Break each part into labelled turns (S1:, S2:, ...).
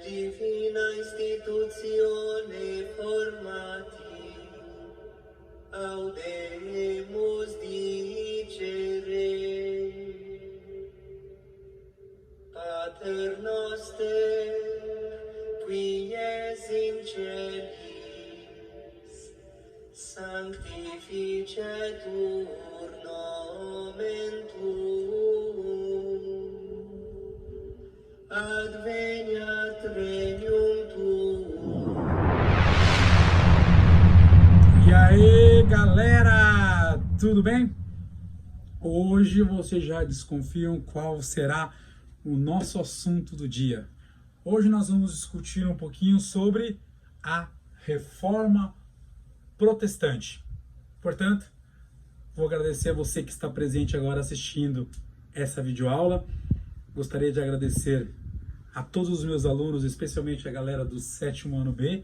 S1: divina institutione formati, audemus dicere, Pater noster, qui es in celis, sanctificetur nomen tuum, adveniat regnum tuum.
S2: E aí, galera, tudo bem? Hoje vocês já desconfiam qual será o nosso assunto do dia. Hoje nós vamos discutir um pouquinho sobre a Reforma Protestante. Portanto, vou agradecer a você que está presente agora assistindo essa videoaula. Gostaria de agradecer a todos os meus alunos, especialmente a galera do 7º ano B,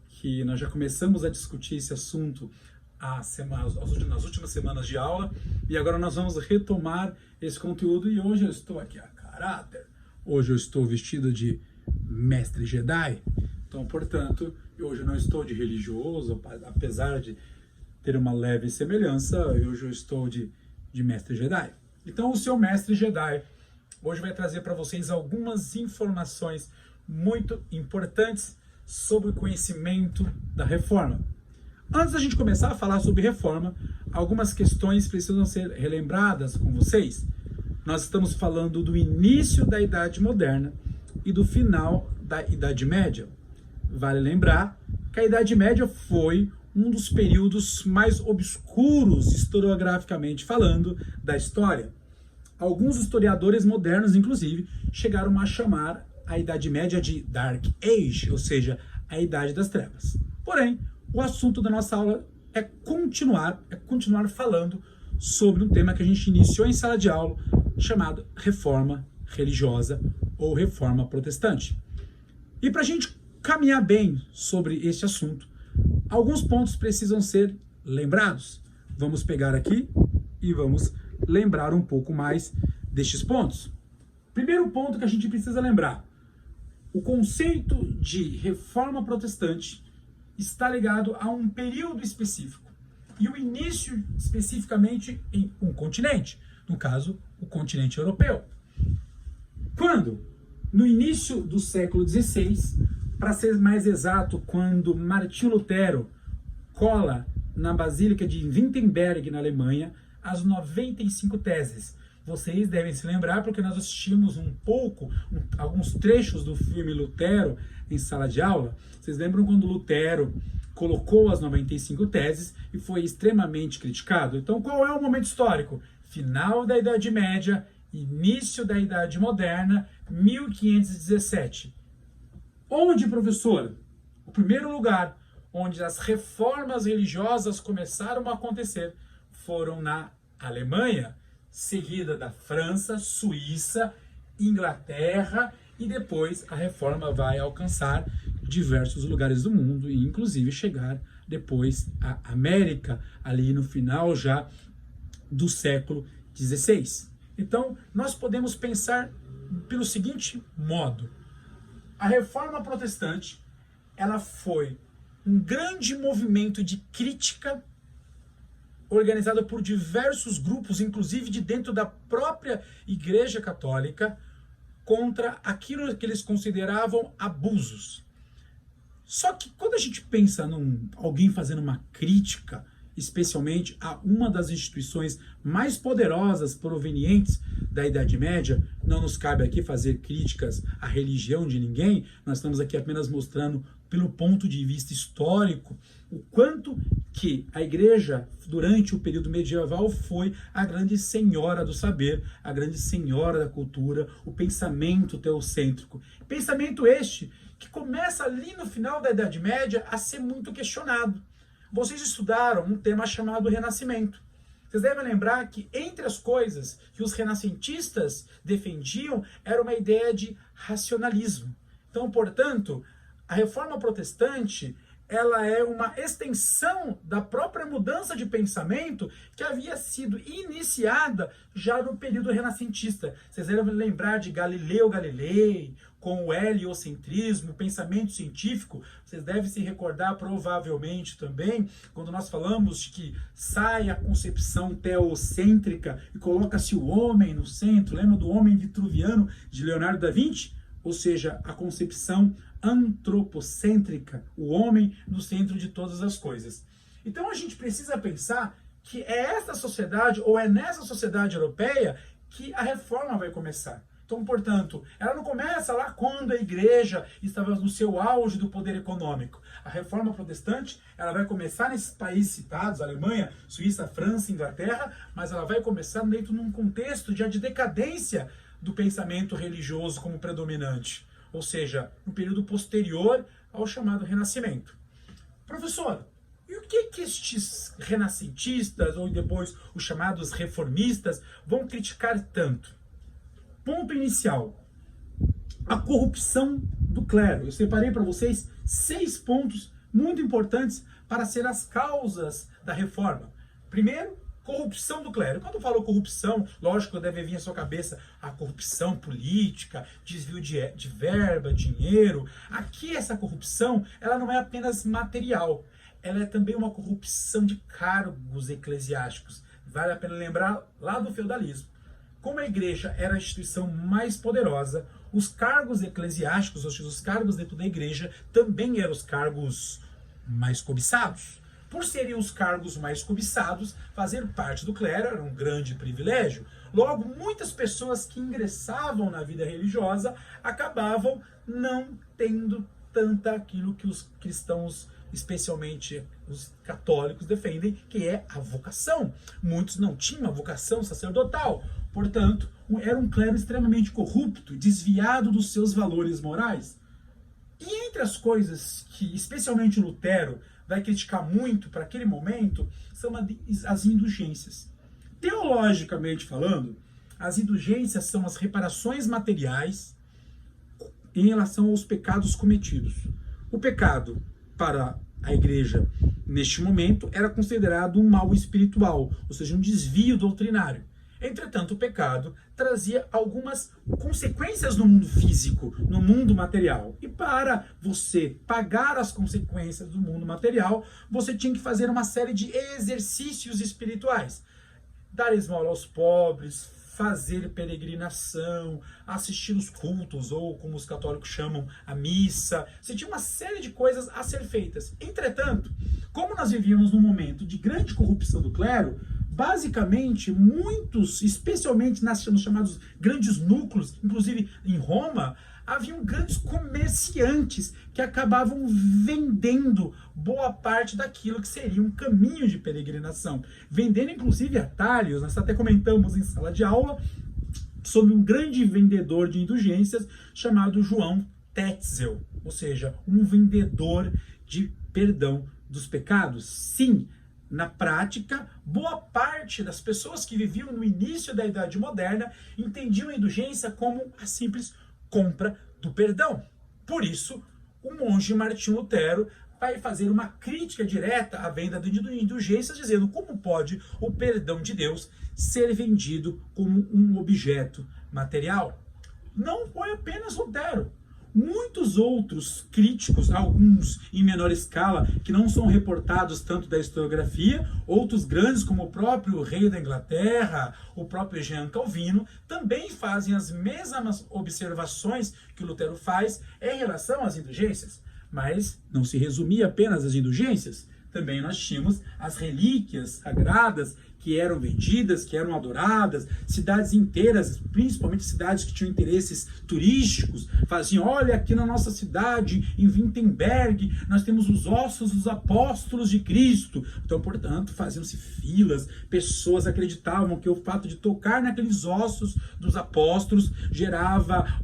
S2: que nós já começamos a discutir esse assunto nas últimas semanas de aula, e agora nós vamos retomar esse conteúdo, e hoje eu estou aqui a caráter, hoje eu estou vestido de mestre Jedi, então, portanto, hoje eu não estou de religioso, apesar de ter uma leve semelhança, hoje eu estou de mestre Jedi. Então, o seu mestre Jedi hoje vai trazer para vocês algumas informações muito importantes sobre o conhecimento da reforma. Antes da gente começar a falar sobre reforma, algumas questões precisam ser relembradas com vocês. Nós estamos falando do início da Idade Moderna e do final da Idade Média. Vale lembrar que a Idade Média foi um dos períodos mais obscuros, historiograficamente falando, da história. Alguns historiadores modernos, inclusive, chegaram a chamar a Idade Média de Dark Age, ou seja, a Idade das Trevas. Porém, o assunto da nossa aula é continuar falando sobre um tema que a gente iniciou em sala de aula, chamado Reforma Religiosa ou Reforma Protestante. E para a gente caminhar bem sobre este assunto, alguns pontos precisam ser lembrados. Vamos pegar aqui e vamos lembrar um pouco mais destes pontos. Primeiro ponto que a gente precisa lembrar: o conceito de reforma protestante está ligado a um período específico e o início especificamente em um continente, no caso, o continente europeu. Quando? No início do século XVI, para ser mais exato, quando Martinho Lutero cola na Basílica de Wittenberg, na Alemanha, as 95 teses. Vocês devem se lembrar porque nós assistimos alguns trechos do filme Lutero em sala de aula. Vocês lembram quando Lutero colocou as 95 teses e foi extremamente criticado? Então, qual é o momento histórico? Final da Idade Média, início da Idade Moderna, 1517. Onde, professor? O primeiro lugar onde as reformas religiosas começaram a acontecer foram na Alemanha, seguida da França, Suíça, Inglaterra, e depois a reforma vai alcançar diversos lugares do mundo, e inclusive chegar depois à América, ali no final já do século XVI. Então, nós podemos pensar pelo seguinte modo: a reforma protestante, ela foi um grande movimento de crítica organizado por diversos grupos, inclusive de dentro da própria Igreja Católica, contra aquilo que eles consideravam abusos. Só que quando a gente pensa alguém fazendo uma crítica, especialmente a uma das instituições mais poderosas provenientes da Idade Média, não nos cabe aqui fazer críticas à religião de ninguém, nós estamos aqui apenas mostrando pelo ponto de vista histórico o quanto que a igreja, durante o período medieval, foi a grande senhora do saber, a grande senhora da cultura, o pensamento teocêntrico. Pensamento este que começa ali no final da Idade Média a ser muito questionado. Vocês estudaram um tema chamado Renascimento. Vocês devem lembrar que entre as coisas que os renascentistas defendiam era uma ideia de racionalismo. Então, portanto, a reforma protestante ela é uma extensão da própria mudança de pensamento que havia sido iniciada já no período renascentista. Vocês devem lembrar de Galileu Galilei, com o heliocentrismo, o pensamento científico. Vocês devem se recordar provavelmente também, quando nós falamos de que sai a concepção teocêntrica e coloca-se o homem no centro. Lembra do homem vitruviano de Leonardo da Vinci? Ou seja, a concepção antropocêntrica, o homem no centro de todas as coisas. Então a gente precisa pensar que é esta sociedade, ou é nessa sociedade europeia, que a reforma vai começar. Então, portanto, ela não começa lá quando a igreja estava no seu auge do poder econômico. A reforma protestante, ela vai começar nesses países citados, Alemanha, Suíça, França, Inglaterra, mas ela vai começar dentro de um contexto de decadência do pensamento religioso como predominante. Ou seja, no período posterior ao chamado Renascimento. Professor, e o que estes renascentistas, ou depois os chamados reformistas, vão criticar tanto? Ponto inicial, a corrupção do clero. Eu separei para vocês 6 pontos muito importantes para ser as causas da reforma. Primeiro, corrupção do clero. Quando eu falo corrupção, lógico, deve vir à sua cabeça a corrupção política, desvio de verba, dinheiro. Aqui essa corrupção, ela não é apenas material, ela é também uma corrupção de cargos eclesiásticos. Vale a pena lembrar lá do feudalismo. Como a igreja era a instituição mais poderosa, os cargos eclesiásticos, ou seja, os cargos dentro da igreja, também eram os cargos mais cobiçados. Por serem os cargos mais cobiçados, fazer parte do clero era um grande privilégio. Logo, muitas pessoas que ingressavam na vida religiosa acabavam não tendo tanto aquilo que os cristãos, especialmente os católicos, defendem, que é a vocação. Muitos não tinham a vocação sacerdotal. Portanto, era um clero extremamente corrupto, desviado dos seus valores morais. E entre as coisas que, especialmente Lutero, vai criticar muito para aquele momento, são as indulgências. Teologicamente falando, as indulgências são as reparações materiais em relação aos pecados cometidos. O pecado, para a igreja, neste momento, era considerado um mal espiritual, ou seja, um desvio doutrinário. Entretanto, o pecado trazia algumas consequências no mundo físico, no mundo material. E para você pagar as consequências do mundo material, você tinha que fazer uma série de exercícios espirituais. Dar esmola aos pobres, fazer peregrinação, assistir os cultos, ou como os católicos chamam, a missa. Você tinha uma série de coisas a ser feitas. Entretanto, como nós vivíamos num momento de grande corrupção do clero, basicamente, muitos, especialmente nos chamados grandes núcleos, inclusive em Roma, haviam grandes comerciantes que acabavam vendendo boa parte daquilo que seria um caminho de peregrinação. Vendendo, inclusive, atalhos. Nós até comentamos em sala de aula sobre um grande vendedor de indulgências chamado João Tetzel, ou seja, um vendedor de perdão dos pecados. Sim, na prática, boa parte das pessoas que viviam no início da Idade Moderna entendiam a indulgência como a simples compra do perdão. Por isso, o monge Martinho Lutero vai fazer uma crítica direta à venda de indulgências, dizendo como pode o perdão de Deus ser vendido como um objeto material. Não foi apenas Lutero. Muitos outros críticos, alguns em menor escala, que não são reportados tanto da historiografia, outros grandes como o próprio rei da Inglaterra, o próprio Jean Calvino, também fazem as mesmas observações que o Lutero faz em relação às indulgências. Mas não se resumia apenas às indulgências. Também nós tínhamos as relíquias sagradas que eram vendidas, que eram adoradas, cidades inteiras, principalmente cidades que tinham interesses turísticos, faziam, olha, aqui na nossa cidade, em Wittenberg, nós temos os ossos dos apóstolos de Cristo. Então, portanto, faziam-se filas, pessoas acreditavam que o fato de tocar naqueles ossos dos apóstolos gerava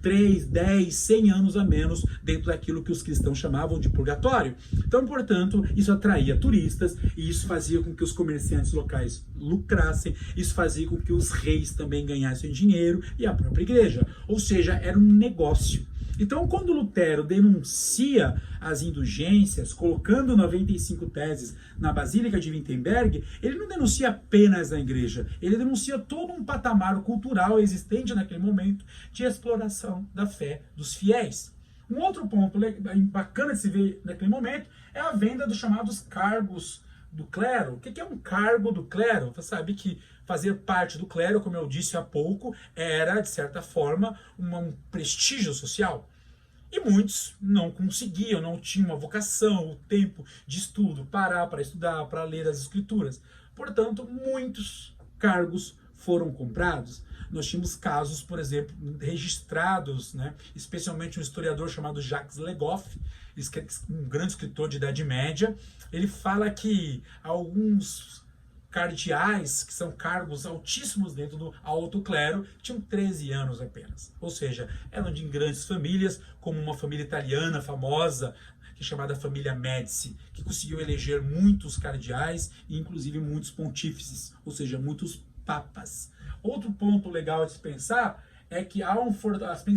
S2: 3, 10, 100 anos a menos dentro daquilo que os cristãos chamavam de purgatório. Então, portanto, isso atraía turistas e isso fazia com que os comerciantes locais lucrassem, isso fazia com que os reis também ganhassem dinheiro e a própria igreja. Ou seja, era um negócio. Então, quando Lutero denuncia as indulgências, colocando 95 teses na Basílica de Wittenberg, ele não denuncia apenas a igreja, ele denuncia todo um patamar cultural existente naquele momento de exploração da fé dos fiéis. Um outro ponto bacana de se ver naquele momento é a venda dos chamados cargos do clero. O que é um cargo do clero? Você sabe que fazer parte do clero, como eu disse há pouco, era, de certa forma, um prestígio social. E muitos não conseguiam, não tinham a vocação, o tempo de estudo, parar para estudar, para ler as escrituras. Portanto, muitos cargos foram comprados. Nós tínhamos casos, por exemplo, registrados, né, especialmente um historiador chamado Jacques Le Goff, um grande escritor de Idade Média. Ele fala que alguns cardeais, que são cargos altíssimos dentro do alto clero, tinham 13 anos apenas. Ou seja, eram de grandes famílias, como uma família italiana famosa, que é chamada família Médici, que conseguiu eleger muitos cardeais e inclusive muitos pontífices, ou seja, muitos papas. Outro ponto legal de se pensar é que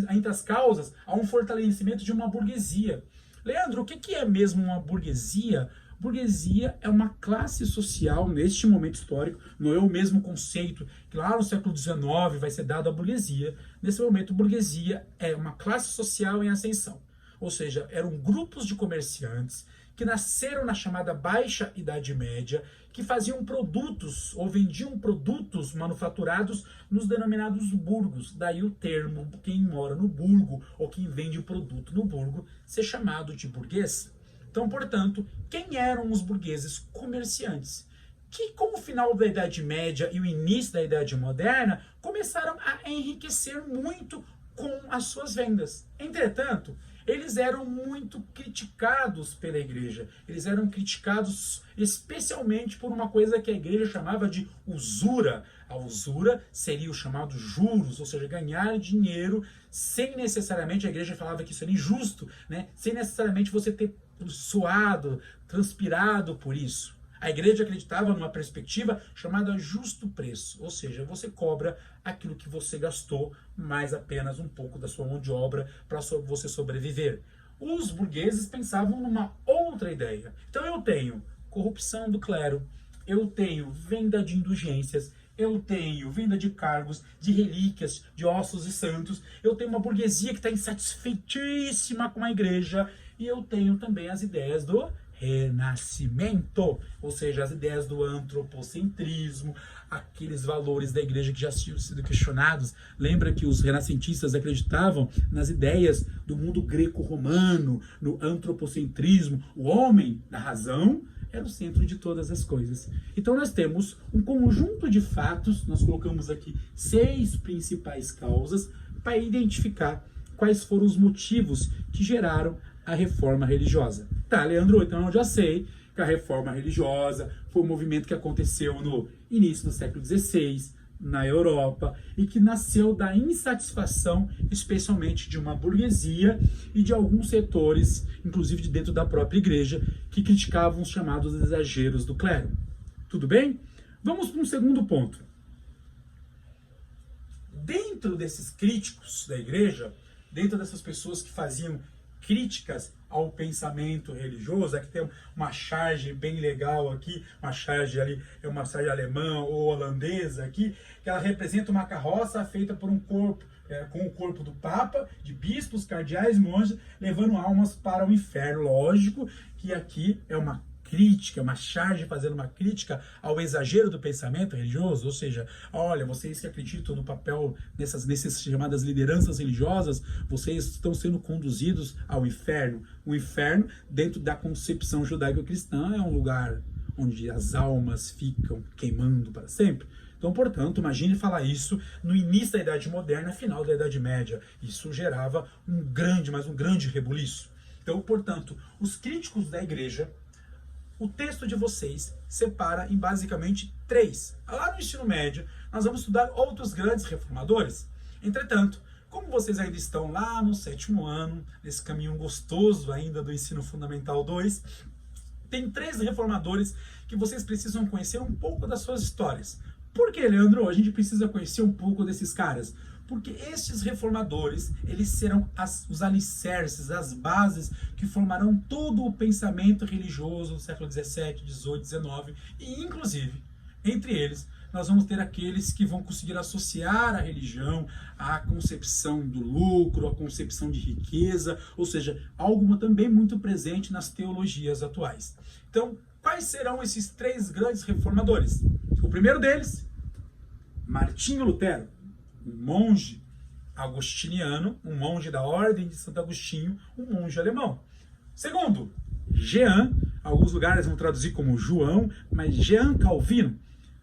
S2: entre as causas há um fortalecimento de uma burguesia. Leandro, o que é mesmo uma burguesia? Burguesia é uma classe social, neste momento histórico, não é o mesmo conceito que lá no século XIX vai ser dado à burguesia. Nesse momento, burguesia é uma classe social em ascensão. Ou seja, eram grupos de comerciantes que nasceram na chamada Baixa Idade Média, que faziam produtos ou vendiam produtos manufaturados nos denominados burgos. Daí o termo, quem mora no burgo ou quem vende o produto no burgo, ser chamado de burguês. Então, portanto, quem eram os burgueses comerciantes? Que com o final da Idade Média e o início da Idade Moderna, começaram a enriquecer muito com as suas vendas. Entretanto, eles eram muito criticados pela igreja. Eles eram criticados especialmente por uma coisa que a igreja chamava de usura. A usura seria o chamado juros, ou seja, ganhar dinheiro sem necessariamente, a igreja falava que isso era injusto, né? Sem necessariamente você ter suado, transpirado por isso. A igreja acreditava numa perspectiva chamada justo preço, ou seja, você cobra aquilo que você gastou, mais apenas um pouco da sua mão de obra para você sobreviver. Os burgueses pensavam numa outra ideia. Então eu tenho corrupção do clero, eu tenho venda de indulgências, eu tenho venda de cargos, de relíquias, de ossos e santos, eu tenho uma burguesia que está insatisfeitíssima com a igreja, e eu tenho também as ideias do renascimento, ou seja, as ideias do antropocentrismo, aqueles valores da igreja que já tinham sido questionados. Lembra que os renascentistas acreditavam nas ideias do mundo greco-romano, no antropocentrismo, o homem da razão era o centro de todas as coisas. Então nós temos um conjunto de fatos, nós colocamos aqui 6 principais causas para identificar quais foram os motivos que geraram a reforma religiosa. Tá, Leandro, então eu já sei que a reforma religiosa foi um movimento que aconteceu no início do século XVI, na Europa, e que nasceu da insatisfação, especialmente de uma burguesia e de alguns setores, inclusive de dentro da própria igreja, que criticavam os chamados exageros do clero. Tudo bem? Vamos para um segundo ponto. Dentro desses críticos da igreja, dentro dessas pessoas que faziam críticas ao pensamento religioso, aqui tem uma charge bem legal aqui, uma charge ali, é uma charge alemã ou holandesa aqui, que ela representa uma carroça feita por um corpo, com o corpo do Papa, de bispos, cardeais, monges, levando almas para o inferno. Lógico que aqui é uma crítica, uma charge fazendo uma crítica ao exagero do pensamento religioso, ou seja, olha, vocês que acreditam no papel nessas chamadas lideranças religiosas, vocês estão sendo conduzidos ao inferno. O inferno, dentro da concepção judaico-cristã, é um lugar onde as almas ficam queimando para sempre. Então, portanto, imagine falar isso no início da Idade Moderna, final da Idade Média. Isso gerava um grande rebuliço. Então, portanto, os críticos da igreja, o texto de vocês separa em basicamente 3. Lá no ensino médio, nós vamos estudar outros grandes reformadores. Entretanto, como vocês ainda estão lá no 7º ano, nesse caminho gostoso ainda do ensino fundamental 2, Tem 3 reformadores que vocês precisam conhecer um pouco das suas histórias. Por que, Leandro, a gente precisa conhecer um pouco desses caras? Porque estes reformadores, eles serão os alicerces, as bases que formarão todo o pensamento religioso do século XVII, XVIII, XIX e, inclusive, entre eles, nós vamos ter aqueles que vão conseguir associar a religião à concepção do lucro, à concepção de riqueza, ou seja, algo também muito presente nas teologias atuais. Então, quais serão esses 3 grandes reformadores? O primeiro deles, Martinho Lutero, um monge agostiniano, um monge da Ordem de Santo Agostinho, um monge alemão. Segundo, Jean, alguns lugares vão traduzir como João, mas Jean Calvino,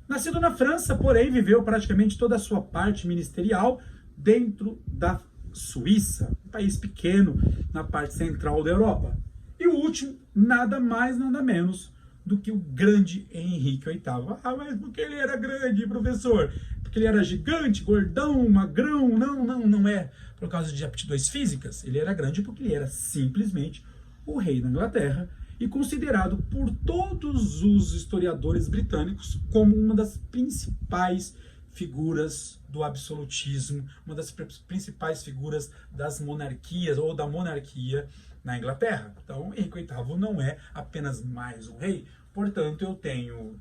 S2: nascido na França, porém viveu praticamente toda a sua parte ministerial dentro da Suíça, um país pequeno na parte central da Europa. E o último, nada mais, nada menos do que o grande Henrique VIII. Ah, mas porque ele era grande, professor? Porque ele era gigante, gordão, magrão? Não é por causa de aptidões físicas. Ele era grande porque ele era simplesmente o rei da Inglaterra e considerado por todos os historiadores britânicos como uma das principais figuras do absolutismo, uma das principais figuras das monarquias ou da monarquia na Inglaterra. Então, Henrique VIII não é apenas mais um rei. Portanto, eu tenho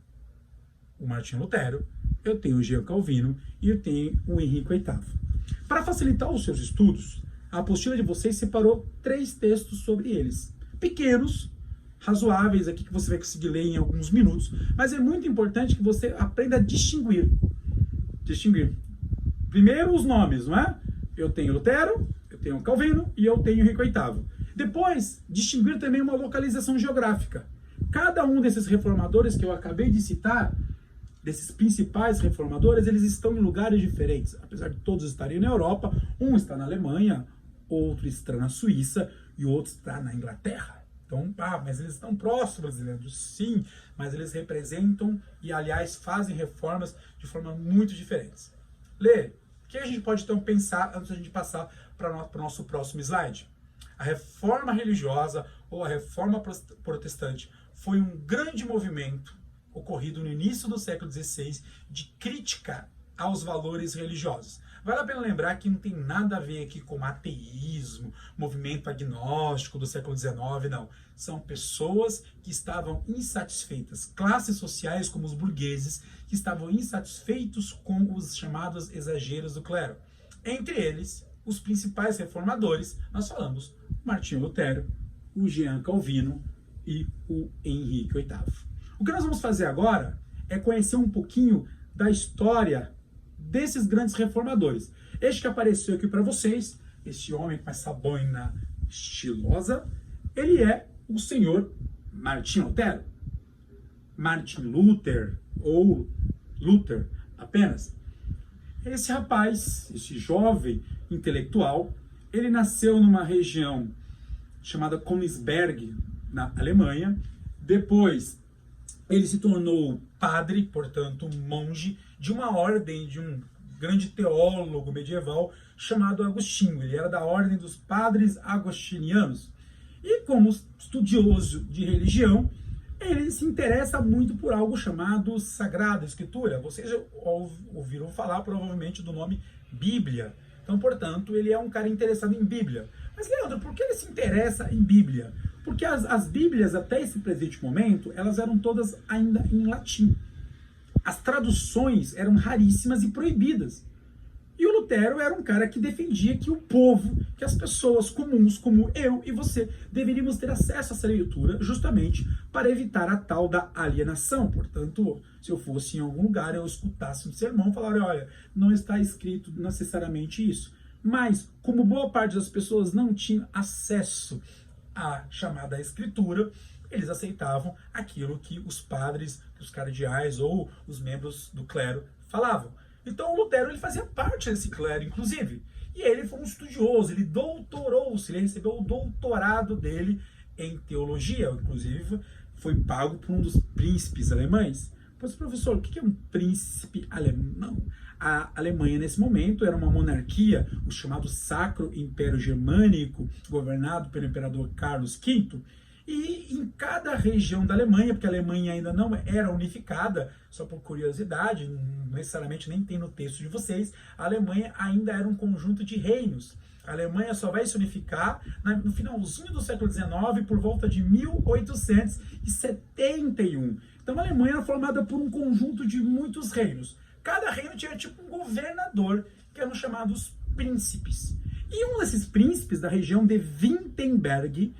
S2: o Martinho Lutero, eu tenho o Jean Calvino e eu tenho o Henrique VIII. Para facilitar os seus estudos, a apostila de vocês separou 3 textos sobre eles. Pequenos, razoáveis aqui que você vai conseguir ler em alguns minutos, mas é muito importante que você aprenda a distinguir. Primeiro os nomes, não é? Eu tenho Lutero, eu tenho Calvino e eu tenho Henrique VIII. Depois, distinguir também uma localização geográfica. Cada um desses reformadores que eu acabei de citar, desses principais reformadores, eles estão em lugares diferentes. Apesar de todos estarem na Europa, um está na Alemanha, outro está na Suíça e outro está na Inglaterra. Então, mas eles estão próximos, Leandro. Sim, mas eles representam e, aliás, fazem reformas de forma muito diferentes. Lê, o que a gente pode então pensar antes da gente passar para o nosso próximo slide? A reforma religiosa ou a reforma protestante foi um grande movimento ocorrido no início do século XVI de crítica aos valores religiosos. Vale a pena lembrar que não tem nada a ver aqui com ateísmo, movimento agnóstico do século XIX, não. São pessoas que estavam insatisfeitas, classes sociais como os burgueses, que estavam insatisfeitos com os chamados exageros do clero. Entre eles, os principais reformadores, nós falamos Martinho Lutero, o Jean Calvino e o Henrique VIII. O que nós vamos fazer agora é conhecer um pouquinho da história desses grandes reformadores. Este que apareceu aqui para vocês, esse homem com essa boina estilosa, ele é o senhor Martinho Lutero. Martin Luther, ou Luther apenas. Esse rapaz, esse jovem intelectual, ele nasceu numa região chamada Königsberg, na Alemanha. Depois, ele se tornou padre, portanto, um monge de uma ordem, de um grande teólogo medieval chamado Agostinho. Ele era da ordem dos padres agostinianos. E como estudioso de religião, ele se interessa muito por algo chamado Sagrada Escritura. Vocês já ouviram falar provavelmente do nome Bíblia. Então, portanto, ele é um cara interessado em Bíblia. Mas, Leandro, por que ele se interessa em Bíblia? Porque as Bíblias, até esse presente momento, elas eram todas ainda em latim. As traduções eram raríssimas e proibidas. E o Lutero era um cara que defendia que o povo, que as pessoas comuns, como eu e você, deveríamos ter acesso a essa leitura justamente para evitar a tal da alienação. Portanto, se eu fosse em algum lugar, eu escutasse um sermão e falaria, olha, não está escrito necessariamente isso. Mas, como boa parte das pessoas não tinham acesso à chamada escritura, eles aceitavam aquilo que os padres, os cardeais ou os membros do clero falavam. Então o Lutero ele fazia parte desse clero, inclusive. E ele foi um estudioso, ele doutorou-se, ele recebeu o doutorado dele em teologia, inclusive foi pago por um dos príncipes alemães. Mas, professor, o que é um príncipe alemão? A Alemanha, nesse momento, era uma monarquia, o chamado Sacro Império Germânico, governado pelo imperador Carlos V. E em cada região da Alemanha, porque a Alemanha ainda não era unificada, só por curiosidade, não necessariamente nem tem no texto de vocês, a Alemanha ainda era um conjunto de reinos. A Alemanha só vai se unificar no finalzinho do século XIX, por volta de 1871. Então a Alemanha era formada por um conjunto de muitos reinos. Cada reino tinha tipo um governador, que eram chamados príncipes. E um desses príncipes da região de Wittenberg,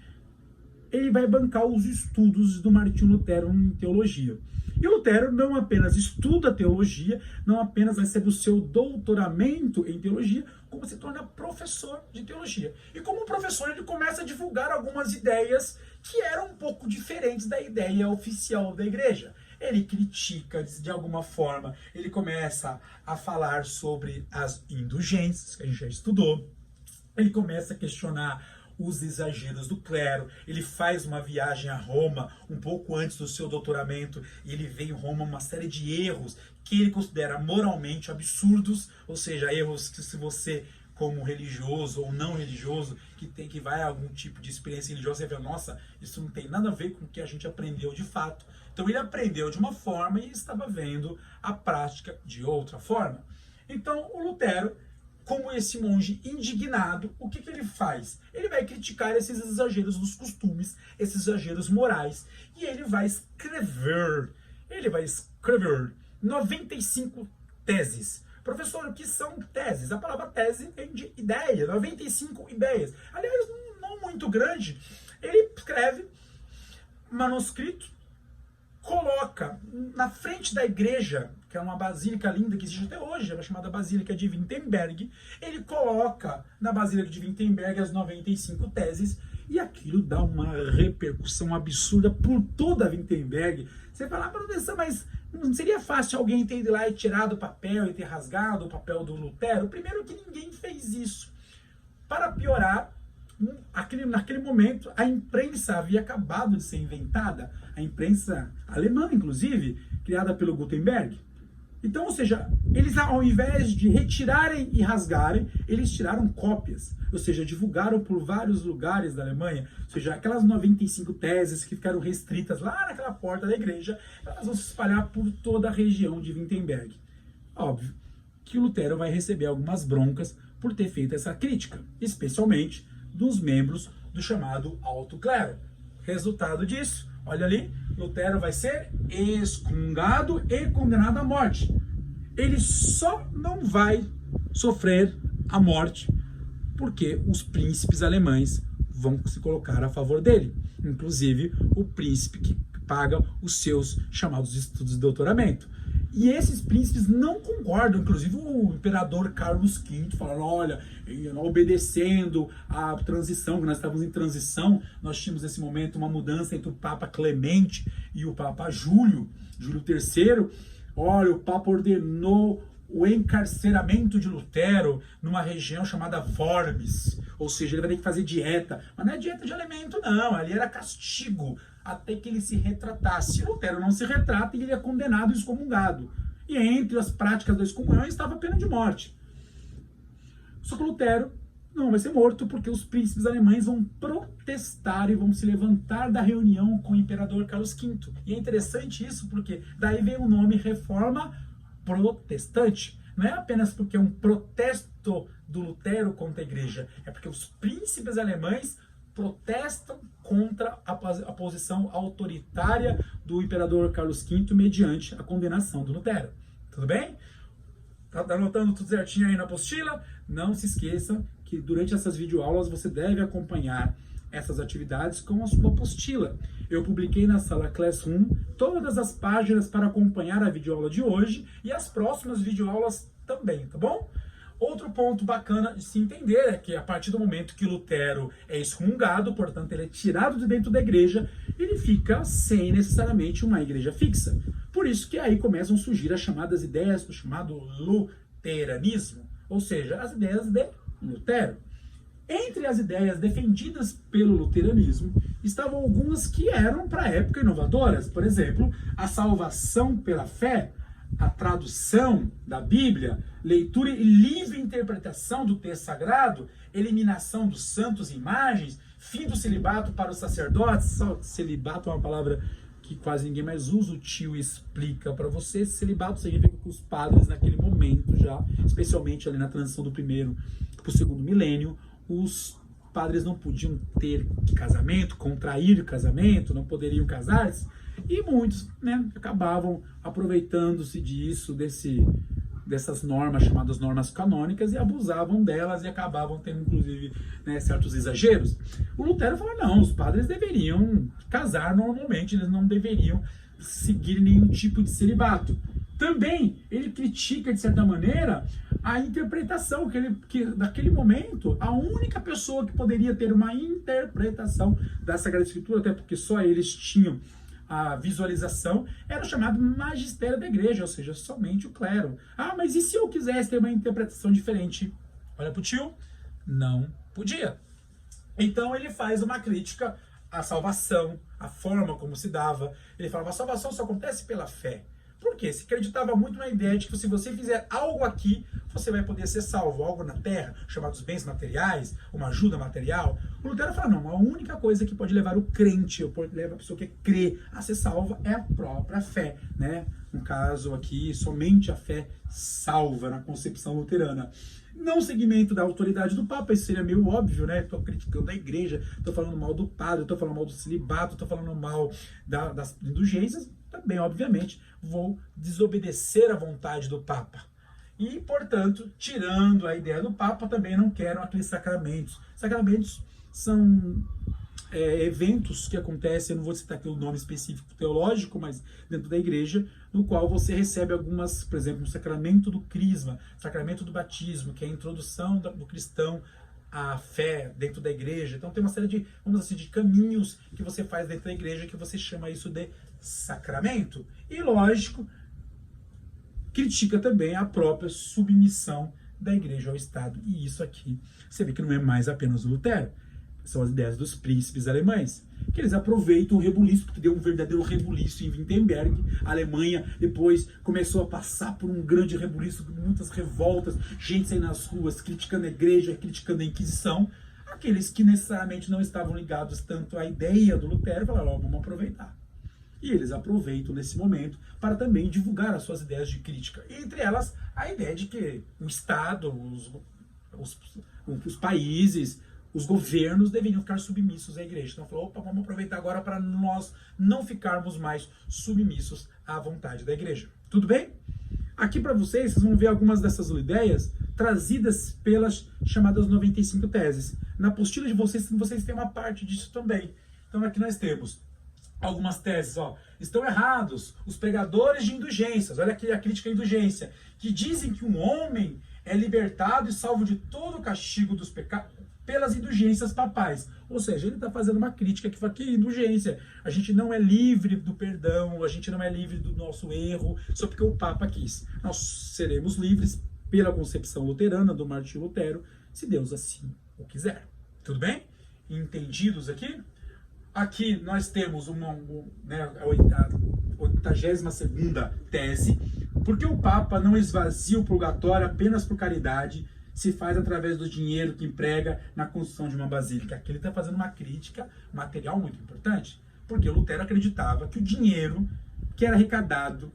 S2: ele vai bancar os estudos do Martinho Lutero em teologia. E o Lutero não apenas estuda teologia, não apenas recebe o seu doutoramento em teologia, como se torna professor de teologia. E como professor, ele começa a divulgar algumas ideias que eram um pouco diferentes da ideia oficial da igreja. Ele critica, de alguma forma, ele começa a falar sobre as indulgências, que a gente já estudou. Ele começa a questionar os exageros do clero. Ele faz uma viagem a Roma um pouco antes do seu doutoramento e ele vê em Roma uma série de erros que ele considera moralmente absurdos, ou seja, erros que, se você, como religioso ou não religioso, que vai a algum tipo de experiência religiosa, você vê, nossa, isso não tem nada a ver com o que a gente aprendeu de fato. Então ele aprendeu de uma forma e estava vendo a prática de outra forma. Então o Lutero, como esse monge indignado, o que ele faz? Ele vai criticar esses exageros dos costumes, esses exageros morais, e ele vai escrever 95 teses. Professor, o que são teses? A palavra tese vem de ideia, 95 ideias. Aliás, não muito grande. Ele escreve manuscrito, coloca na frente da igreja, que é uma basílica linda que existe até hoje, é chamada Basílica de Wittenberg. Ele coloca na Basílica de Wittenberg as 95 teses, e aquilo dá uma repercussão absurda por toda Wittenberg. Você fala, professor, mas não seria fácil alguém ter ido lá e tirado o papel e ter rasgado o papel do Lutero? Primeiro que ninguém fez isso. Para piorar, naquele momento, a imprensa havia acabado de ser inventada, a imprensa alemã, inclusive, criada pelo Gutenberg. Então, ou seja, eles, ao invés de retirarem e rasgarem, eles tiraram cópias, ou seja, divulgaram por vários lugares da Alemanha. Ou seja, aquelas 95 teses que ficaram restritas lá naquela porta da igreja, elas vão se espalhar por toda a região de Wittenberg. Óbvio que o Lutero vai receber algumas broncas por ter feito essa crítica, especialmente dos membros do chamado alto clero. Resultado disso, olha ali, Lutero vai ser excomungado e condenado à morte. Ele só não vai sofrer a morte porque os príncipes alemães vão se colocar a favor dele. Inclusive o príncipe que paga os seus chamados estudos de doutoramento. E esses príncipes não concordam, inclusive o imperador Carlos V falando, olha, obedecendo à transição, que nós estávamos em transição, nós tínhamos nesse momento uma mudança entre o Papa Clemente e o Papa Júlio III. Olha, o Papa ordenou o encarceramento de Lutero numa região chamada Worms, ou seja, ele vai ter que fazer dieta, mas não é dieta de alimento não, ali era castigo, até que ele se retratasse. Se Lutero não se retrata, ele é condenado e excomungado. E entre as práticas da excomunhão estava a pena de morte. Só que Lutero não vai ser morto porque os príncipes alemães vão protestar e vão se levantar da reunião com o imperador Carlos V. E é interessante isso porque daí vem o nome Reforma Protestante. Não é apenas porque é um protesto do Lutero contra a igreja, é porque os príncipes alemães protestam contra a posição autoritária do imperador Carlos V mediante a condenação do Lutero. Tudo bem? Tá anotando tudo certinho aí na apostila? Não se esqueça que durante essas videoaulas você deve acompanhar essas atividades com a sua apostila. Eu publiquei na sala Classroom todas as páginas para acompanhar a videoaula de hoje e as próximas videoaulas também, tá bom? Outro ponto bacana de se entender é que a partir do momento que Lutero é excomungado, portanto ele é tirado de dentro da igreja, ele fica sem necessariamente uma igreja fixa. Por isso que aí começam a surgir as chamadas ideias do chamado luteranismo, ou seja, as ideias de Lutero. Entre as ideias defendidas pelo luteranismo estavam algumas que eram para a época inovadoras, por exemplo, a salvação pela fé, a tradução da Bíblia, leitura e livre interpretação do texto sagrado, eliminação dos santos e imagens, fim do celibato para os sacerdotes. Só celibato é uma palavra que quase ninguém mais usa, o tio explica para você. Celibato significa que os padres naquele momento já, especialmente ali na transição do primeiro para o segundo milênio, os padres não podiam ter casamento, contrair casamento, não poderiam casar-se, e muitos, né, acabavam aproveitando-se disso, dessas normas chamadas normas canônicas, e abusavam delas e acabavam tendo, inclusive, né, certos exageros. O Lutero falou, não, os padres deveriam casar normalmente, eles não deveriam seguir nenhum tipo de celibato. Também ele critica, de certa maneira, a interpretação que naquele momento, a única pessoa que poderia ter uma interpretação da Sagrada Escritura, até porque só eles tinham a visualização, era o chamado magistério da igreja, ou seja, somente o clero. Ah, mas e se eu quisesse ter uma interpretação diferente? Olha pro tio, não podia. Então ele faz uma crítica à salvação, à forma como se dava. Ele falava, a salvação só acontece pela fé. Por quê? Se acreditava muito na ideia de que se você fizer algo aqui, você vai poder ser salvo, algo na terra, chamados bens materiais, uma ajuda material. O Lutero fala, não, a única coisa que pode levar o crente, pode levar a pessoa que crê a ser salva, é a própria fé, né? No caso aqui, somente a fé salva na concepção luterana. Não segmento da autoridade do Papa, isso seria meio óbvio, né? Estou criticando a igreja, estou falando mal do padre, estou falando mal do celibato, estou falando mal das indulgências, também, obviamente, vou desobedecer à vontade do Papa. E, portanto, tirando a ideia do Papa, também não quero aqueles sacramentos. Sacramentos são eventos que acontecem, eu não vou citar aqui o nome específico teológico, mas dentro da igreja, no qual você recebe algumas, por exemplo, o sacramento do crisma, sacramento do batismo, que é a introdução do cristão à fé dentro da igreja. Então tem uma série de, vamos dizer assim, de caminhos que você faz dentro da igreja que você chama isso de sacramento. E, lógico, critica também a própria submissão da igreja ao Estado. E isso aqui, você vê que não é mais apenas o Lutero. São as ideias dos príncipes alemães, que eles aproveitam o rebuliço, porque deu um verdadeiro rebuliço em Wittenberg. A Alemanha depois começou a passar por um grande rebuliço, muitas revoltas, gente saindo nas ruas, criticando a igreja, criticando a Inquisição. Aqueles que necessariamente não estavam ligados tanto à ideia do Lutero, falaram, vamos aproveitar. E eles aproveitam nesse momento para também divulgar as suas ideias de crítica. E, entre elas, a ideia de que o Estado, os países, os governos deveriam ficar submissos à igreja. Então falou, opa, vamos aproveitar agora para nós não ficarmos mais submissos à vontade da igreja. Tudo bem? Aqui para vocês vão ver algumas dessas ideias trazidas pelas chamadas 95 teses. Na apostila de vocês têm uma parte disso também. Então aqui nós temos algumas teses, ó. Estão errados os pregadores de indulgências. Olha aqui a crítica à indulgência. Que dizem que um homem é libertado e salvo de todo o castigo dos pecados pelas indulgências papais. Ou seja, ele está fazendo uma crítica que fala que indulgência. A gente não é livre do perdão, a gente não é livre do nosso erro, só porque o Papa quis. Nós seremos livres pela concepção luterana do Martim Lutero, se Deus assim o quiser. Tudo bem? Entendidos aqui? Aqui nós temos a 82ª tese. Porque o Papa não esvazia o purgatório apenas por caridade, se faz através do dinheiro que emprega na construção de uma basílica. Aqui ele está fazendo uma crítica material muito importante, porque Lutero acreditava que o dinheiro que era arrecadado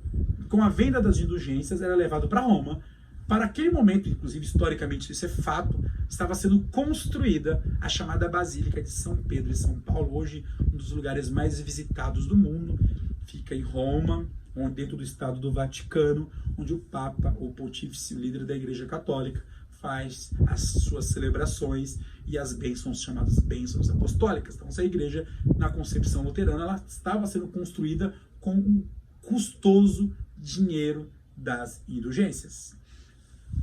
S2: com a venda das indulgências era levado para Roma. Para aquele momento, inclusive historicamente isso é fato, estava sendo construída a chamada Basílica de São Pedro e São Paulo, hoje um dos lugares mais visitados do mundo, fica em Roma, dentro do Estado do Vaticano, onde o Papa, o pontífice líder da Igreja Católica, faz as suas celebrações e as bênçãos, chamadas bênçãos apostólicas. Então, essa igreja, na concepção luterana, ela estava sendo construída com o custoso dinheiro das indulgências.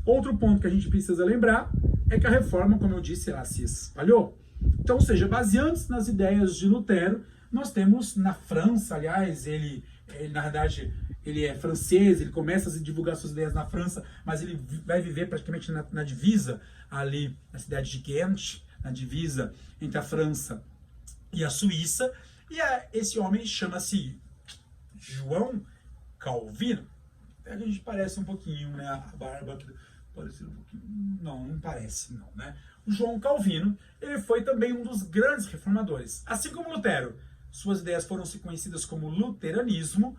S2: Outro ponto que a gente precisa lembrar é que a reforma, como eu disse, ela se espalhou. Então, ou seja, baseando-se nas ideias de Lutero, nós temos na França, aliás, ele na verdade, ele é francês, ele começa a divulgar suas ideias na França, mas ele vai viver praticamente na divisa, ali na cidade de Ghent, na divisa entre a França e a Suíça, e esse homem chama-se João Calvino. A gente parece um pouquinho, né, a barba parecido um pouquinho. Não, não parece não, né? O João Calvino, ele foi também um dos grandes reformadores. Assim como Lutero, suas ideias foram conhecidas como luteranismo,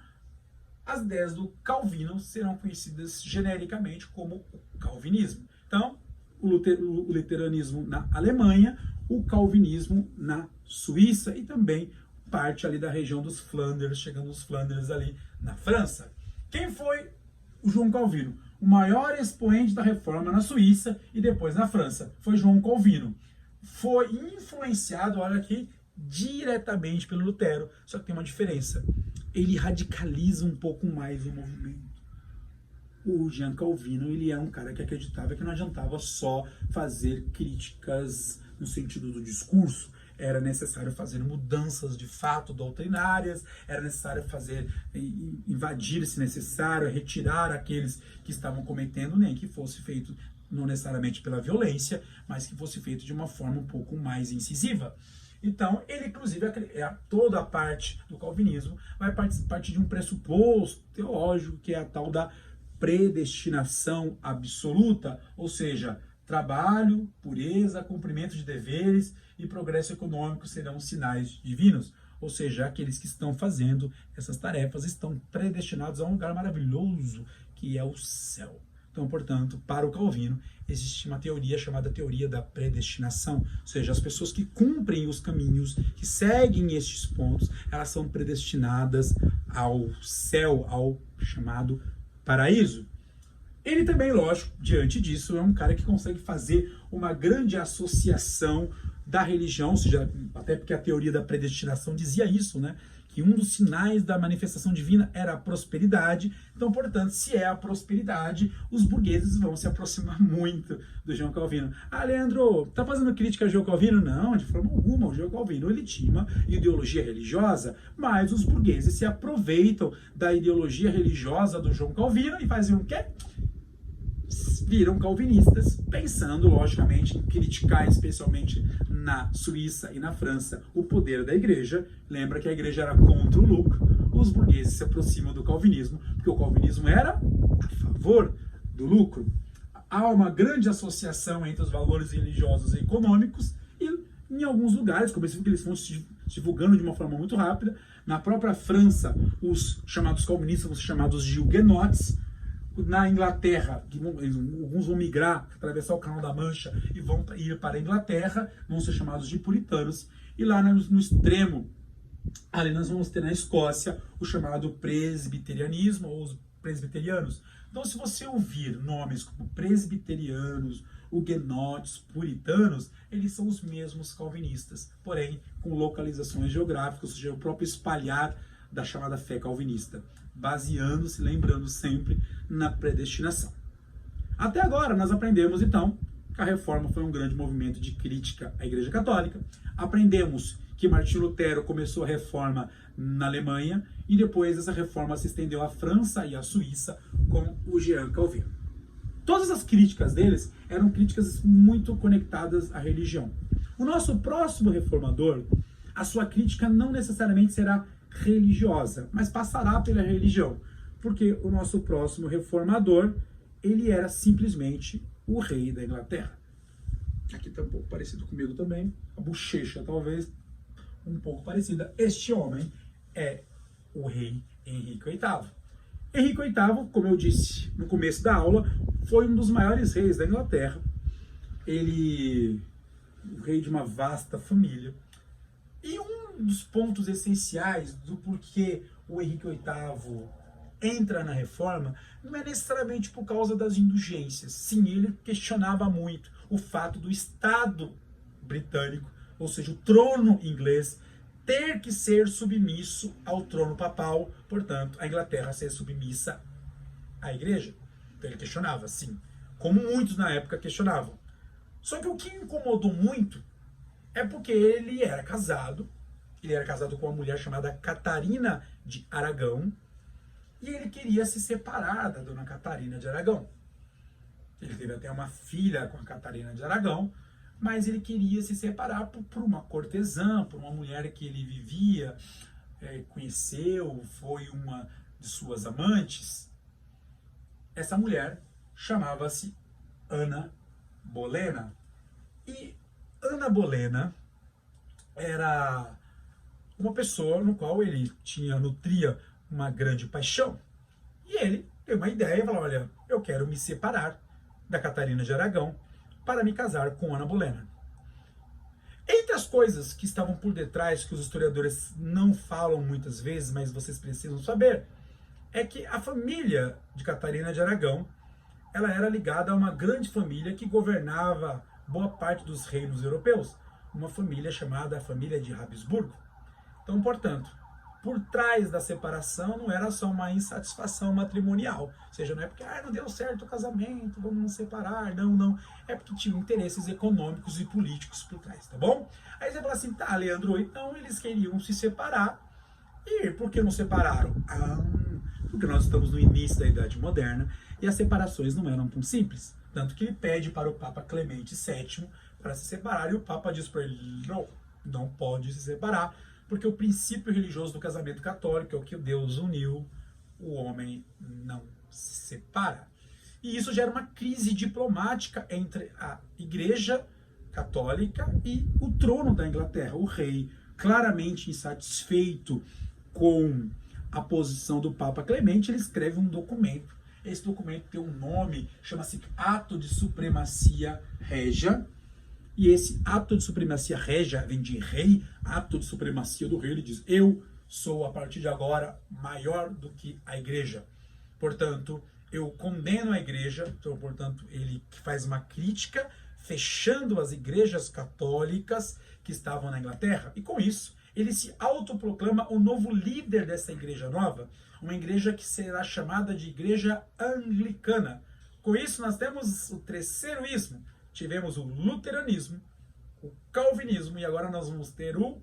S2: as ideias do Calvino serão conhecidas genericamente como o calvinismo. Então, o luteranismo na Alemanha, o calvinismo na Suíça e também parte ali da região dos Flandres, chegando os Flandres ali na França. Quem foi o João Calvino? O maior expoente da reforma na Suíça e depois na França foi João Calvino. Foi influenciado, olha aqui, diretamente pelo Lutero, só que tem uma diferença. Ele radicaliza um pouco mais o movimento. O Jean Calvino, ele é um cara que acreditava que não adiantava só fazer críticas no sentido do discurso. Era necessário fazer mudanças de fato doutrinárias, era necessário fazer, invadir se necessário, retirar aqueles que estavam cometendo, nem que fosse feito não necessariamente pela violência, mas que fosse feito de uma forma um pouco mais incisiva. Então, ele, inclusive, toda a parte do calvinismo vai partir de um pressuposto teológico, que é a tal da predestinação absoluta, ou seja, trabalho, pureza, cumprimento de deveres e progresso econômico serão sinais divinos. Ou seja, aqueles que estão fazendo essas tarefas estão predestinados a um lugar maravilhoso, que é o céu. Então, portanto, para o Calvino, existe uma teoria chamada teoria da predestinação, ou seja, as pessoas que cumprem os caminhos, que seguem estes pontos, elas são predestinadas ao céu, ao chamado paraíso. Ele também, lógico, diante disso, é um cara que consegue fazer uma grande associação da religião, ou seja, até porque a teoria da predestinação dizia isso, né? Que um dos sinais da manifestação divina era a prosperidade. Então, portanto, se é a prosperidade, os burgueses vão se aproximar muito do João Calvino. Ah, Leandro, tá fazendo crítica ao João Calvino? Não, de forma alguma. O João Calvino, ele tinha uma ideologia religiosa, mas os burgueses se aproveitam da ideologia religiosa do João Calvino e fazem o quê? Viram calvinistas, pensando, logicamente, em criticar, especialmente na Suíça e na França, o poder da igreja. Lembra que a igreja era contra o lucro. Os burgueses se aproximam do calvinismo, porque o calvinismo era a favor do lucro. Há uma grande associação entre os valores religiosos e econômicos, e em alguns lugares, como eles vão se divulgando de uma forma muito rápida. Na própria França, os chamados calvinistas vão ser chamados de huguenotes. Na Inglaterra, alguns vão migrar, atravessar o Canal da Mancha e vão ir para a Inglaterra, vão ser chamados de puritanos. E lá no extremo, ali nós vamos ter na Escócia o chamado presbiterianismo, ou os presbiterianos. Então, se você ouvir nomes como presbiterianos, huguenotes, puritanos, eles são os mesmos calvinistas, porém com localizações geográficas, ou seja, o próprio espalhar da chamada fé calvinista, baseando-se, lembrando sempre, na predestinação. Até agora, nós aprendemos, então, que a Reforma foi um grande movimento de crítica à Igreja Católica. Aprendemos que Martinho Lutero começou a Reforma na Alemanha e depois essa Reforma se estendeu à França e à Suíça com o Jean Calvino. Todas as críticas deles eram críticas muito conectadas à religião. O nosso próximo reformador, a sua crítica não necessariamente será religiosa, mas passará pela religião, porque o nosso próximo reformador, ele era simplesmente o rei da Inglaterra. Aqui está um pouco parecido comigo também, a bochecha talvez um pouco parecida. Este homem é o rei Henrique VIII. Henrique VIII, como eu disse no começo da aula, foi um dos maiores reis da Inglaterra. Ele, o rei de uma vasta família. E um dos pontos essenciais do porquê o Henrique VIII entra na Reforma não é necessariamente por causa das indulgências. Sim, ele questionava muito o fato do Estado britânico, ou seja, o trono inglês, ter que ser submisso ao trono papal, portanto, a Inglaterra ser submissa à Igreja. Então ele questionava, sim, como muitos na época questionavam. Só que o que incomodou muito é porque ele era casado com uma mulher chamada Catarina de Aragão, e ele queria se separar da dona Catarina de Aragão. Ele teve até uma filha com a Catarina de Aragão, mas ele queria se separar por uma cortesã, por uma mulher que ele vivia, conheceu, foi uma de suas amantes. Essa mulher chamava-se Ana Bolena. E Ana Bolena era uma pessoa no qual ele nutria uma grande paixão. E ele teve uma ideia e falou: olha, eu quero me separar da Catarina de Aragão para me casar com Ana Bolena. Entre as coisas que estavam por detrás, que os historiadores não falam muitas vezes, mas vocês precisam saber, é que a família de Catarina de Aragão, ela era ligada a uma grande família que governava boa parte dos reinos europeus, uma família chamada a família de Habsburgo. Então, portanto, por trás da separação não era só uma insatisfação matrimonial, ou seja, não é porque não deu certo o casamento, vamos nos separar, não, é porque tinham interesses econômicos e políticos por trás, tá bom? Aí você fala assim, tá, Leandro, então eles queriam se separar, e por que não separaram? Porque nós estamos no início da Idade Moderna e as separações não eram tão simples, tanto que ele pede para o Papa Clemente VII para se separar, e o Papa diz para ele, não pode se separar, porque o princípio religioso do casamento católico é o que Deus uniu, o homem não se separa. E isso gera uma crise diplomática entre a Igreja Católica e o trono da Inglaterra. O rei, claramente insatisfeito com a posição do Papa Clemente, ele escreve um documento. Esse documento tem um nome, chama-se Ato de Supremacia Régia. E esse ato de supremacia régia vem de rei, ato de supremacia do rei. Ele diz, eu sou a partir de agora maior do que a igreja. Portanto, eu condeno a igreja. Então, portanto, ele faz uma crítica, fechando as igrejas católicas que estavam na Inglaterra. E com isso, ele se autoproclama o novo líder dessa igreja nova, uma igreja que será chamada de igreja anglicana. Com isso, nós temos o terceiro ismo. Tivemos o luteranismo, o calvinismo e agora nós vamos ter o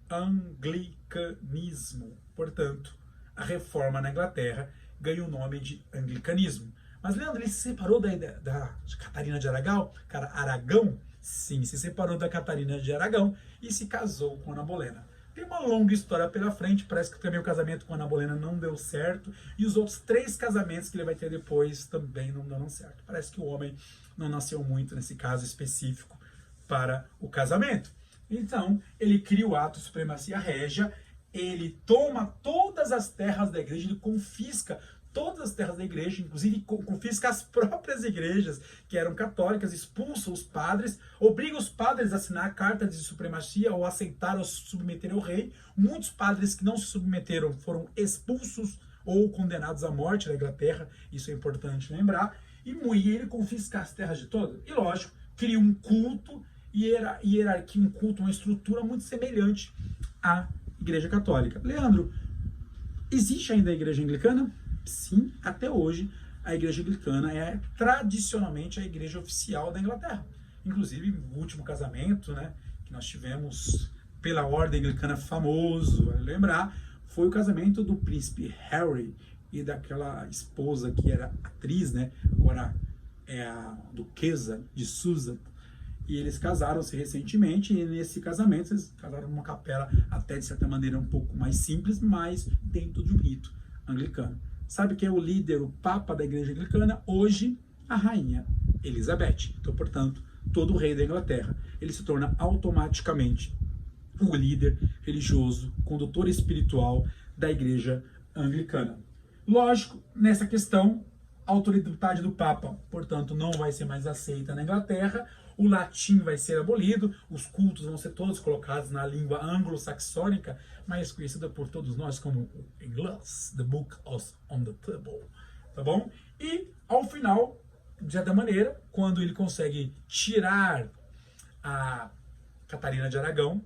S2: anglicanismo. Portanto, a reforma na Inglaterra ganha o nome de anglicanismo. Mas, Leandro, ele se separou da Catarina de Aragão? Aragão? Sim, se separou da Catarina de Aragão e se casou com Ana Bolena. Tem uma longa história pela frente, parece que também o casamento com Ana Bolena não deu certo, e os outros 3 casamentos que ele vai ter depois também não deram certo. Parece que o homem não nasceu muito nesse caso específico para o casamento. Então, ele cria o ato de supremacia régia, ele toma todas as terras da igreja, ele confisca todas as terras da igreja, inclusive confisca as próprias igrejas que eram católicas, expulsa os padres, obriga os padres a assinar a carta de supremacia ou aceitar ou se submeter ao rei. Muitos padres que não se submeteram foram expulsos ou condenados à morte na Inglaterra, isso é importante lembrar, e ele confisca as terras de todas. E lógico, cria um culto, hierarquia, um culto, uma estrutura muito semelhante à Igreja Católica. Leandro, existe ainda a Igreja Anglicana? Sim, até hoje a Igreja Anglicana é tradicionalmente a igreja oficial da Inglaterra. Inclusive, o último casamento, né, que nós tivemos pela ordem anglicana famoso, vale lembrar, foi o casamento do príncipe Harry e daquela esposa que era atriz, né, agora é a duquesa de Sussex. E eles casaram-se recentemente, e nesse casamento eles casaram numa capela até de certa maneira um pouco mais simples, mas dentro de um rito anglicano. Sabe quem é o líder, o Papa da Igreja Anglicana? Hoje, a Rainha Elizabeth. Então, portanto, todo o rei da Inglaterra, ele se torna automaticamente o líder religioso, condutor espiritual da Igreja Anglicana. Lógico, nessa questão, a autoridade do Papa, portanto, não vai ser mais aceita na Inglaterra, o latim vai ser abolido, os cultos vão ser todos colocados na língua anglo-saxônica, mais conhecida por todos nós como inglês, the book on the table, tá bom? E, ao final, de certa maneira, quando ele consegue tirar a Catarina de Aragão,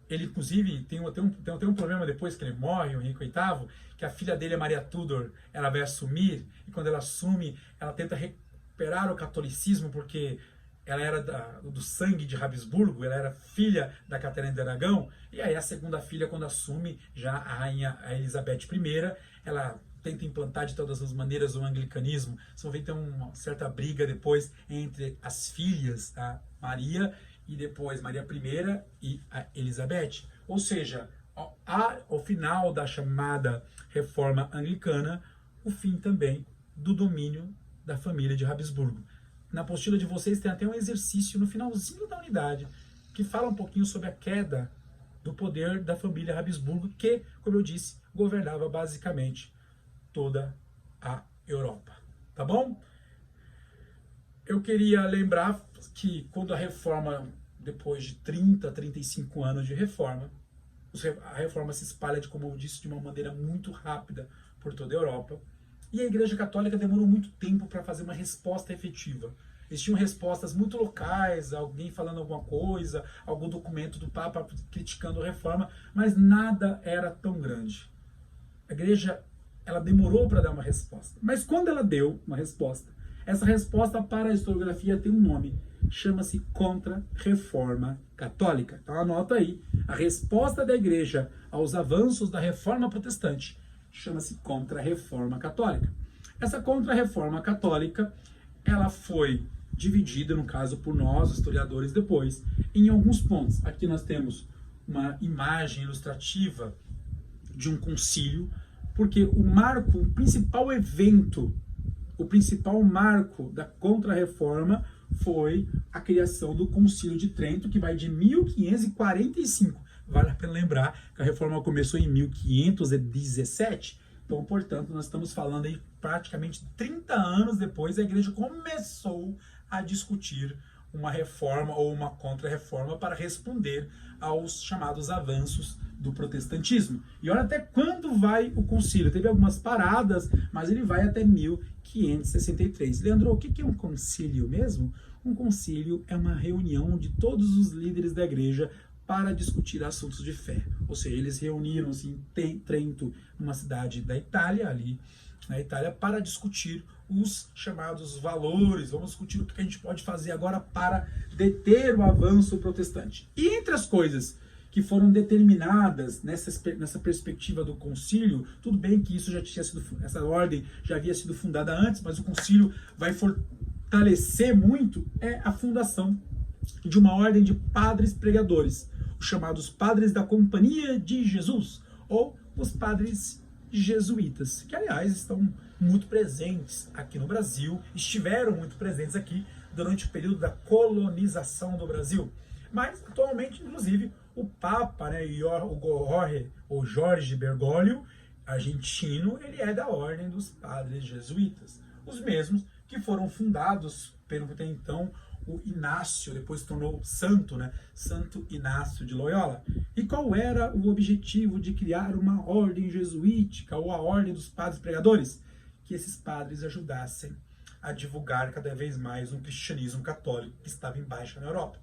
S2: ele, inclusive, tem um problema depois que ele morre, o Henrique VIII, que a filha dele, a Maria Tudor, ela vai assumir, e quando ela assume, ela tenta recuperar o catolicismo, porque ela era do sangue de Habsburgo, ela era filha da Catarina de Aragão, e aí a segunda filha, quando assume, já a rainha Elizabeth I, ela tenta implantar de todas as maneiras o anglicanismo. Vocês vão ver que tem uma certa briga depois entre as filhas, a Maria e depois Maria I e a Elizabeth. Ou seja, ao final da chamada reforma anglicana, o fim também do domínio da família de Habsburgo. Na apostila de vocês tem até um exercício no finalzinho da unidade que fala um pouquinho sobre a queda do poder da família Habsburgo, que, como eu disse, governava basicamente toda a Europa. Tá bom? Eu queria lembrar que quando a reforma, depois de 30, 35 anos de reforma, a reforma se espalha, como eu disse, de uma maneira muito rápida por toda a Europa. E a Igreja Católica demorou muito tempo para fazer uma resposta efetiva. Existiam respostas muito locais, alguém falando alguma coisa, algum documento do Papa criticando a reforma, mas nada era tão grande. A Igreja, ela demorou para dar uma resposta. Mas quando ela deu uma resposta, essa resposta para a historiografia tem um nome, chama-se Contra-Reforma Católica. Então anota aí, a resposta da Igreja aos avanços da Reforma Protestante chama-se Contra-Reforma Católica. Essa Contra-Reforma Católica, ela foi dividida, no caso por nós, historiadores, depois, em alguns pontos. Aqui nós temos uma imagem ilustrativa de um concílio, porque o principal evento, o principal marco da Contra-Reforma foi a criação do Concílio de Trento, que vai de 1545. Vale a pena lembrar que a Reforma começou em 1517. Então, portanto, nós estamos falando aí praticamente 30 anos depois, a Igreja começou a discutir uma reforma ou uma contra-reforma para responder aos chamados avanços do protestantismo. E olha até quando vai o concílio. Teve algumas paradas, mas ele vai até 1563. Leandro, o que é um concílio mesmo? Um concílio é uma reunião de todos os líderes da igreja para discutir assuntos de fé. Ou seja, eles reuniram-se em Trento, numa cidade da Itália, ali na Itália, para discutir os chamados valores. Vamos discutir o que a gente pode fazer agora para deter o avanço protestante. E entre as coisas que foram determinadas nessa perspectiva do concílio, tudo bem que isso já tinha sido, essa ordem já havia sido fundada antes, mas o concílio vai fortalecer muito a fundação de uma ordem de padres pregadores, os chamados padres da Companhia de Jesus, ou os padres jesuítas, que aliás estão muito presentes aqui no Brasil, estiveram muito presentes aqui durante o período da colonização do Brasil. Mas atualmente, inclusive, o Papa, o Jorge Bergoglio, argentino, ele é da ordem dos padres jesuítas, os mesmos que foram fundados pelo até então o Inácio, depois se tornou santo, Santo Inácio de Loyola. E qual era o objetivo de criar uma ordem jesuítica, ou a ordem dos padres pregadores? Que esses padres ajudassem a divulgar cada vez mais um cristianismo católico que estava em baixa na Europa.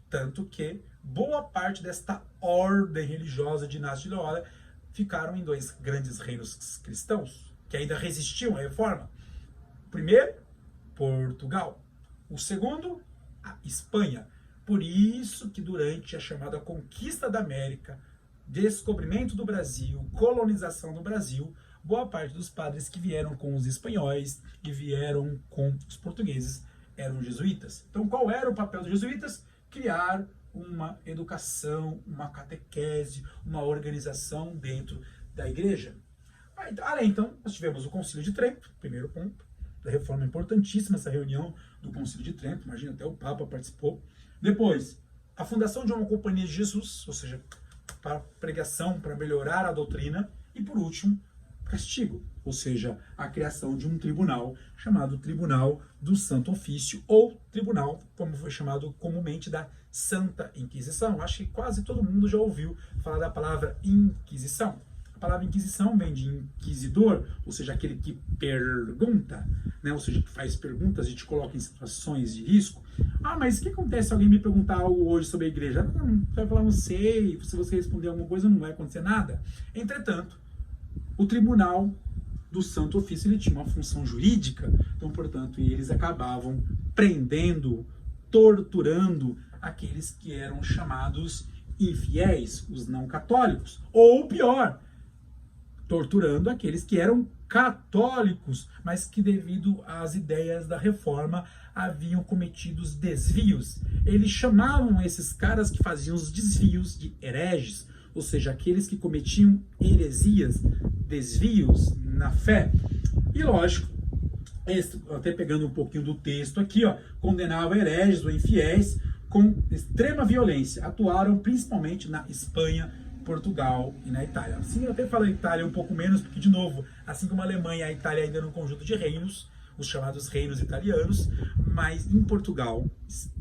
S2: Tanto que boa parte desta ordem religiosa de Inácio de Loyola ficaram em dois grandes reinos cristãos, que ainda resistiam à reforma. O primeiro, Portugal. O segundo, a Espanha. Por isso que durante a chamada conquista da América, descobrimento do Brasil, colonização do Brasil, boa parte dos padres que vieram com os espanhóis e vieram com os portugueses eram jesuítas. Então qual era o papel dos jesuítas? Criar uma educação, uma catequese, uma organização dentro da igreja. Então, nós tivemos o Concílio de Trento, primeiro ponto, da reforma importantíssima, essa reunião do Concílio de Trento, imagina, até o Papa participou. Depois, a fundação de uma Companhia de Jesus, ou seja, para pregação, para melhorar a doutrina. E por último, castigo, ou seja, a criação de um tribunal chamado Tribunal do Santo Ofício, ou tribunal, como foi chamado comumente, da Santa Inquisição. Acho que quase todo mundo já ouviu falar da palavra Inquisição. A palavra Inquisição vem de inquisidor, ou seja, aquele que pergunta, ou seja, que faz perguntas e te coloca em situações de risco. Mas o que acontece se alguém me perguntar algo hoje sobre a igreja? Você vai falar, não sei, se você responder alguma coisa não vai acontecer nada. Entretanto, o Tribunal do Santo Ofício ele tinha uma função jurídica, então, portanto, eles acabavam prendendo, torturando aqueles que eram chamados infiéis, os não católicos, ou pior, torturando aqueles que eram católicos, mas que devido às ideias da reforma haviam cometido desvios. Eles chamavam esses caras que faziam os desvios de hereges, ou seja, aqueles que cometiam heresias, desvios na fé. E lógico, até pegando um pouquinho do texto aqui, ó, condenavam hereges ou infiéis com extrema violência. Atuaram principalmente na Espanha, Portugal e na Itália. Assim, eu até falo Itália um pouco menos, porque, de novo, assim como a Alemanha, a Itália ainda era um conjunto de reinos, os chamados reinos italianos, mas em Portugal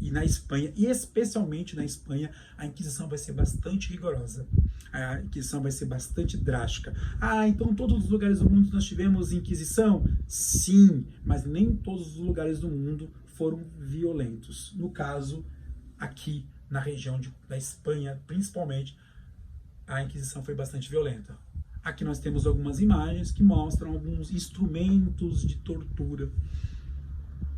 S2: e na Espanha, e especialmente na Espanha, a Inquisição vai ser bastante rigorosa. A Inquisição vai ser bastante drástica. Ah, então todos os lugares do mundo nós tivemos Inquisição? Sim, mas nem todos os lugares do mundo foram violentos. No caso, aqui na região da Espanha, principalmente, a Inquisição foi bastante violenta. Aqui nós temos algumas imagens que mostram alguns instrumentos de tortura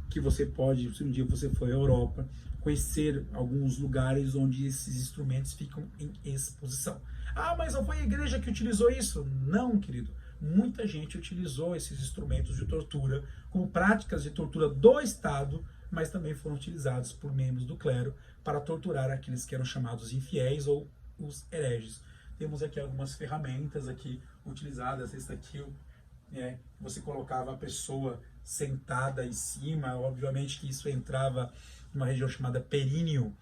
S2: que você pode, se um dia você for à Europa, conhecer alguns lugares onde esses instrumentos ficam em exposição. Ah, mas não foi a igreja que utilizou isso? Não, querido. Muita gente utilizou esses instrumentos de tortura como práticas de tortura do Estado, mas também foram utilizados por membros do clero para torturar aqueles que eram chamados infiéis ou os hereges. Temos aqui algumas ferramentas aqui utilizadas. Esse aqui, você colocava a pessoa sentada em cima, obviamente que isso entrava numa região chamada períneo,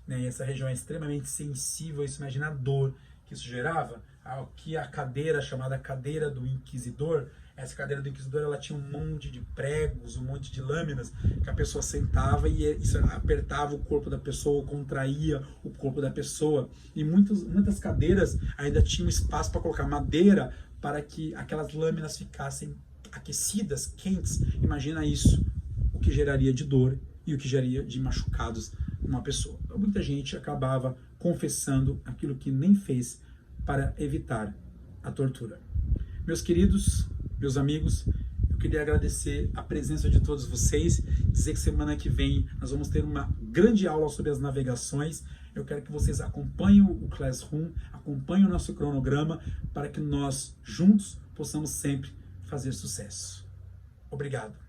S2: né? E essa região é extremamente sensível, isso imagina a dor que isso gerava. Aqui a cadeira, chamada cadeira do inquisidor, essa cadeira do inquisidor, ela tinha um monte de pregos, um monte de lâminas, que a pessoa sentava e isso apertava o corpo da pessoa, contraía o corpo da pessoa. E muitas cadeiras ainda tinham espaço para colocar madeira para que aquelas lâminas ficassem aquecidas, quentes. Imagina isso, o que geraria de dor e o que geraria de machucados numa pessoa. Então, muita gente acabava confessando aquilo que nem fez para evitar a tortura. Meus queridos, meus amigos, eu queria agradecer a presença de todos vocês, dizer que semana que vem nós vamos ter uma grande aula sobre as navegações. Eu quero que vocês acompanhem o Classroom, acompanhem o nosso cronograma, para que nós juntos possamos sempre fazer sucesso. Obrigado.